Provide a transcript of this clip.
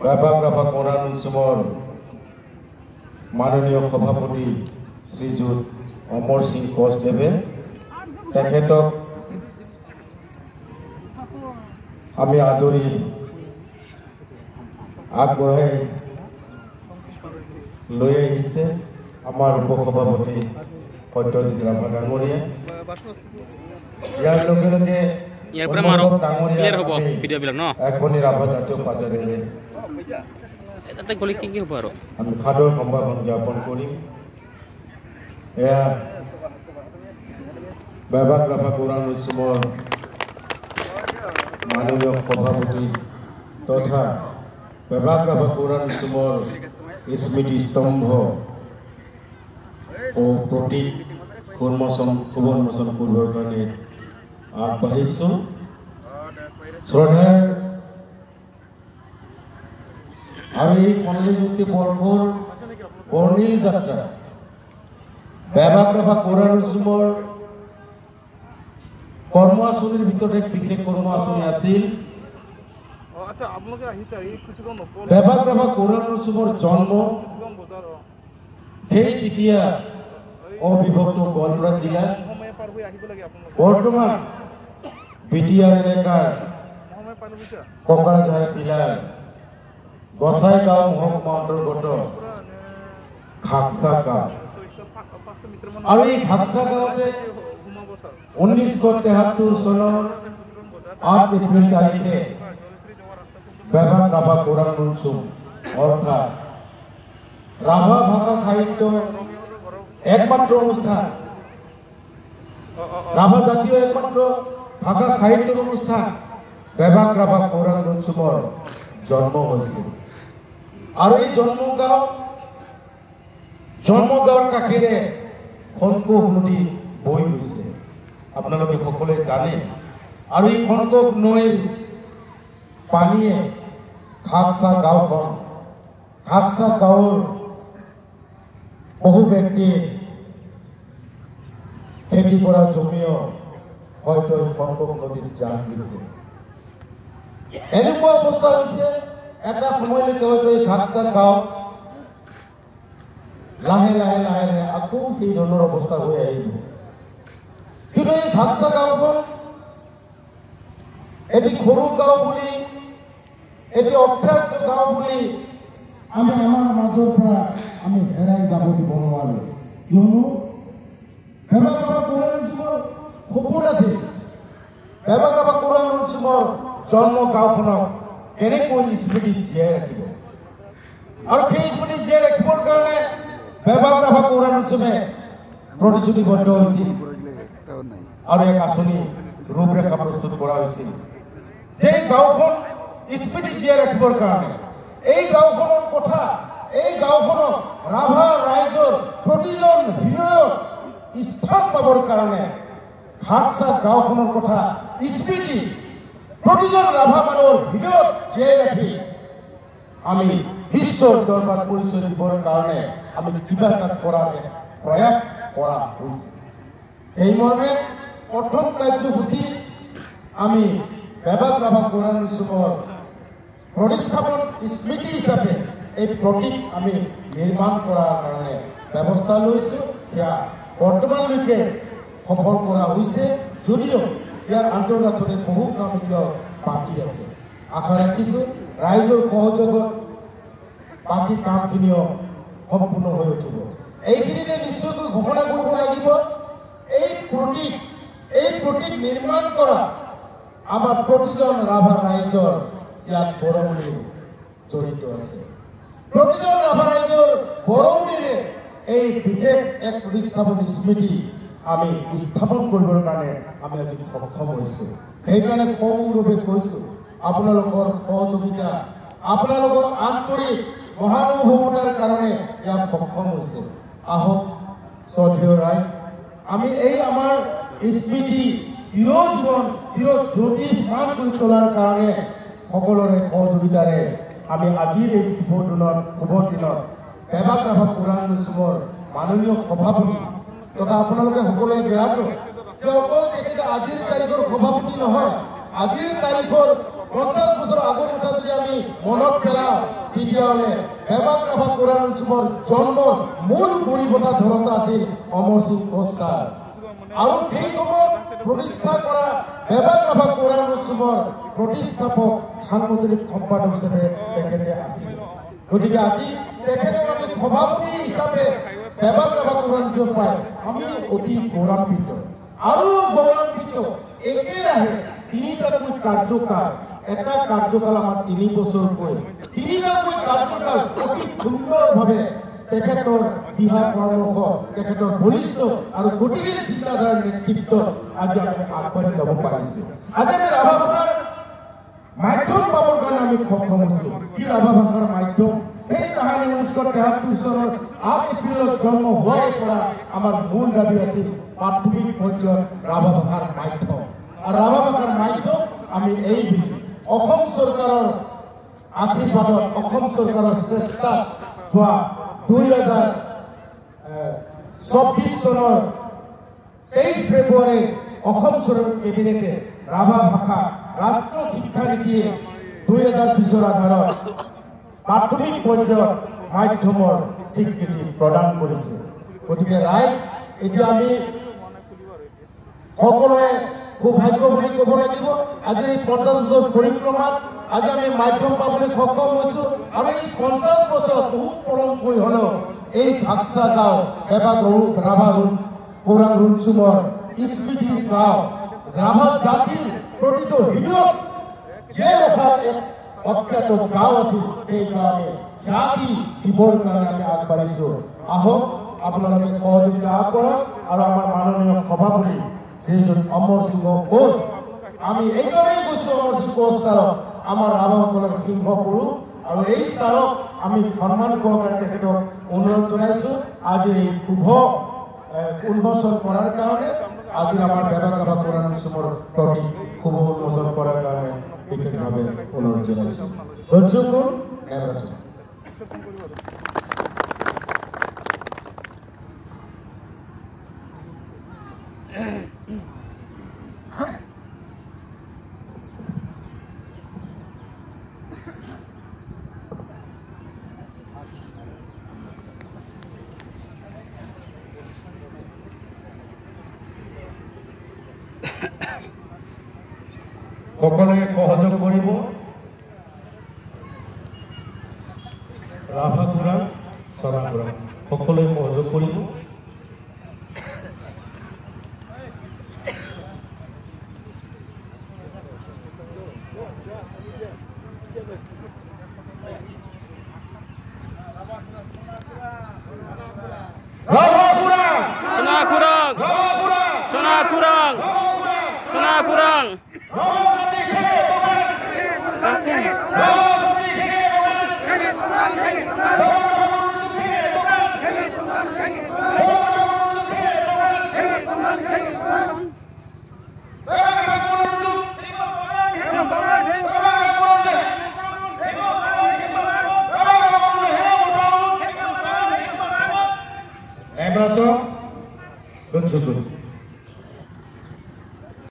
ৰাভা কোৰআন উৎসৱৰ মাননীয় সভাপতি শ্ৰীযুত অমৰ সিং কোচদেৱে তেখেতক আমি আদৰি আগবঢ়াই লৈ আহিছে আমাৰ উপসভাপতি সত্যজিৎ ৰাভা ডাঙৰীয়া। ইয়াৰ লগে লগে এখনি ৰাভা জাতীয় পাজাৰেৰে আমি সাদৰ সম্ভাষণ জ্ঞাপন কৰিম। এয়া বেবাক ৰাভা কোৰআন উৎসৱৰ মাননীয় সভাপতি তথা বেবাক ৰাভা কোৰআন উৎসৱৰ স্মৃতি স্তম্ভ ও প্ৰতীক শুভ উন্মোচন কৰিবৰ কাৰণে আগবাঢ়িছোঁ। শ্ৰদ্ধাৰ আৰু এই কৰ্মমুক্তি বৰ্ষৰ বৰ্ণিল যাত্ৰা বেবাক ৰাভা কোৰআন উৎসৱৰ কৰ্ম আঁচনিৰ ভিতৰত এক বিশেষ কৰ্ম আঁচনি আছিল। বেবাক ৰাভা কোৰআন উৎসৱৰ জন্ম সেই তেতিয়া অবিভক্ত গোৱালপাৰা জিলা বৰ্তমান বিটিআৰ এলেকাৰ কোকৰাঝাৰ জিলাৰ গোসাইগাঁও মহকুমা অন্তৰ্গত খাকসা গাঁও আৰু এই খাকসা গাঁৱতে 1973 চনৰ 8 এপ্ৰিল তাৰিখে বেবাক ৰাভা কোৰআন উৎসৱ অৰ্থাৎ ৰাভা ভাষা সাহিত্য একমাত্ৰ অনুষ্ঠান, ৰাভা জাতীয় একমাত্ৰ ভাষা সাহিত্যৰ অনুষ্ঠান বেবাক ৰাভা কোৰআন উৎসৱৰ জন্ম হৈছিল। আৰু এই জন্মগাঁৱৰ কাষেৰে খনকোষ নদী বৈ গৈছে, আপোনালোকে সকলোৱে জানে। আৰু এই খনকোষ নৈৰ পানীয়ে খাকসা গাঁৱৰ বহু ব্যক্তি খেতি কৰা জমিও হয়তো খনকোষ নদীত জান দিছে। এনেকুৱা অৱস্থা হৈছে এটা সময়লৈকে হয়তো এই খাকসা গাঁও লাহে লাহে আকৌ সেই ধৰণৰ অৱস্থা হৈ আহিব। কিন্তু এই খাকসা গাঁওখন এটি সৰু গাঁও বুলি, এটি অখ্যাত গাঁও বুলি আমি আমাৰ মাজৰ পৰা আমি হেৰাই যাব দিব নোৱাৰো। কিয়নো বেবাক ৰাভা কোৰআন উৎসৱৰ সপোন আছিল বেবাক ৰাভা কোৰআন উৎসৱৰ জন্ম গাঁওখনক কেনেকৈ স্মৃতি জীয়াই ৰাখিব, আৰু সেই স্মৃতি জীয়াই ৰাখিবৰ কাৰণে বেবাক ৰাভা কোৰআন উৎসৱে প্ৰতিশ্ৰুতিবদ্ধ হৈছিল আৰু এক আঁচনি ৰূপৰেখা প্ৰস্তুত কৰা হৈছিল যে গাঁওখন স্মৃতি জীয়াই ৰাখিবৰ কাৰণে এই গাঁওখনৰ কথা, এই গাঁওখনক ৰাভা ৰাইজৰ প্ৰতিজন হৃদয়ত স্থান পাবৰ কাৰণে খাকসা গাঁওখনৰ কথা স্মৃতি প্ৰতিজন ৰাভা মানুহৰ হৃদয়ত জীয়াই ৰাখি আমি বিশ্বৰ দৰবাৰত পৰিচয় দিবৰ কাৰণে আমি কিবা এটা কৰাৰ প্ৰয়াস কৰা হৈছে। এই মৰ্মে প্ৰথম কাৰ্যসূচী আমি বেবাক ৰাভা কোৰআন উৎসৱৰ প্ৰতিষ্ঠাপন স্মৃতি হিচাপে এই প্ৰতীক আমি নিৰ্মাণ কৰাৰ কাৰণে ব্যৱস্থা লৈছোঁ। সেয়া বৰ্তমানলৈকে সফল কৰা হৈছে, যদিও ইয়াৰ আন্তঃগাঁথনিৰ বহু কাম এতিয়াও বাকী আছে। আশা ৰাখিছোঁ ৰাইজৰ সহযোগত বাকী কামখিনিও সম্পূৰ্ণ হৈ উঠিব। এইখিনিতে নিশ্চয়কৈ ঘোষণা কৰিব লাগিব এই প্ৰতীক নিৰ্মাণ কৰা আমাৰ প্ৰতিজন ৰাভা ৰাইজৰ ইয়াত বৰঙণি জড়িত আছে। প্ৰতিজন ৰাভা ৰাইজৰ বৰঙণিৰে এই বিশেষ এক প্ৰতিষ্ঠাপন স্মৃতি আমি স্থাপন কৰিবৰ কাৰণে আমি আজি সক্ষম হৈছোঁ। সেইকাৰণে সৌৰূপে কৈছোঁ আপোনালোকৰ সহযোগিতা, আপোনালোকৰ আন্তৰিক মহানুভৱতাৰ কাৰণে ইয়াত সক্ষম হৈছে। আহক শ্ৰদ্ধেয় ৰাইজ, আমি এই আমাৰ স্মৃতি চিৰজ্যোতিষ্মান কৰি তোলাৰ কাৰণে সকলোৰে সহযোগিতাৰে আমি আজিৰ এই শুভ দিনত বেবাক ৰাভা কোৰআন উৎসৱৰ মাননীয় সভাপতি তথা আপোনালোকে সকলোৱে জ্ঞাত যে অকল তেখেতে আজিৰ তাৰিখৰ সভাপতি নহয়, আজিৰ তাৰিখৰ 50 বছৰ আগৰ কথা যদি আমি মনত পেলাওঁ তেতিয়াহ'লে বেবাক ৰাভা কোৰাণ উৎসৱৰ জন্মৰ মূল পৰিৱৰ্তা ধৰণা আছিল অমৰ সিং ঘোষ ছাৰ আৰু সেই সময়ত প্ৰতিষ্ঠা কৰা বেবাক ৰাভা কোৰাণ উৎসৱৰ প্ৰতিষ্ঠাপক সাংগঠনিক সম্পাদক হিচাপে তেখেতে আছিল গতিকে আজি তেখেতক আমি সভাপতি হিচাপে বেবাক ৰাভা কোৰাণ উৎসৱ পাই আমি অতি গৌৰৱান্বিত আৰু গৌৰৱান্বিত একেৰাহে তিনিটাকৈ কাৰ্যকাল এটা কাৰ্যকাল আমাৰ 3 বছৰকৈ তিনিটাকৈ কাৰ্যকাল অতি সুন্দৰভাৱে তেখেতৰ দিহা পৰামৰ্শ তেখেতৰ বলিষ্ঠ আৰু গতিশীল চিন্তাধাৰাৰ নেতৃত্বত আজি আমি আগবাঢ়ি যাব পাৰিছোঁ আজি আমি ৰাভা ভাষাৰ মাধ্যম পাবৰ কাৰণে আমি সক্ষম হৈছোঁ যি ৰাভা ভাষাৰ মাধ্যম সেই তাহানি 1973 চনৰ 8 এপ্ৰিলত জন্ম হোৱাৰ পৰা আমাৰ মূল দাবী আছিল প্ৰাথমিক পৰ্যায়ত ৰাভা ভাষাৰ মাধ্যম আৰু ৰাভা ভাষাৰ মাধ্যম আমি এই অসম চৰকাৰৰ আশীৰ্বাদত অসম চৰকাৰৰ চেষ্টাত যোৱা 2024 চনৰ 23 ফেব্ৰুৱাৰী অসম চৰকাৰৰ কেবিনেটে ৰাভা ভাষা ৰাষ্ট্ৰীয় শিক্ষা নীতিৰ 2020 আধাৰত প্ৰাথমিক পৰ্যায়ত মাধ্যমৰ স্বীকৃতি প্ৰদান কৰিছে গতিকে ৰাইজ এতিয়া আমি সকলোৱে সৌভাগ্য বুলি ক'ব লাগিব আজি এই 50 বছৰ পৰিক্ৰমাত আজি আমি মাধ্যম পাবলৈ সক্ষম হৈছোঁ আৰু এই 50 বছৰ বহুত পলমকৈ হ'লেও এই ভাক্সা গাঁও বেবাক ৰাভা কোৰাণ উৎসৱৰ স্মৃতিৰ গাঁও ৰাভা জাতিৰ প্ৰতিটো হৃদয়ত জীয়াই ৰখাৰ এক অজ্ঞাত গাঁও আছিল সেই গাঁৱে জাতি দিবৰ কাৰণে আমি আগবাঢ়িছোঁ আহক আপোনালোকে সহযোগিতা আগবঢ়াওক আৰু আমাৰ মাননীয় সভাপতি শ্ৰীযুত অমৰ সিংহ ঘোষ আমি এইকাৰণেই কৈছোঁ অমৰ সিংহ ঘোষ ছাৰক আমাৰ ৰাভাসকলৰ সিংহ পুৰুষ আৰু এই ছাৰক আমি সন্মান সহকাৰে তেখেতক অনুৰোধ জনাইছোঁ আজিৰ এই শুভ উন্মোচন কৰাৰ কাৰণে আজি আমাৰ বেবাক ৰাভা কোৰাণ উৎসৱৰ প্ৰতি শুভ উন্মোচন কৰাৰ কাৰণে বিশেষভাৱে অনুৰোধ জনাইছোঁ দৰ্শক সকলোৱে সহযোগ কৰিব ৰাভা কোৰাণ চৰা কোৰাণ সকলোৱে সহযোগ কৰিব ৰাভা কোৰাণ সোণা কোৰাণ ৰাভা কোৰাণ সোণা কোৰাণ সোণা কোৰাণ Abraço.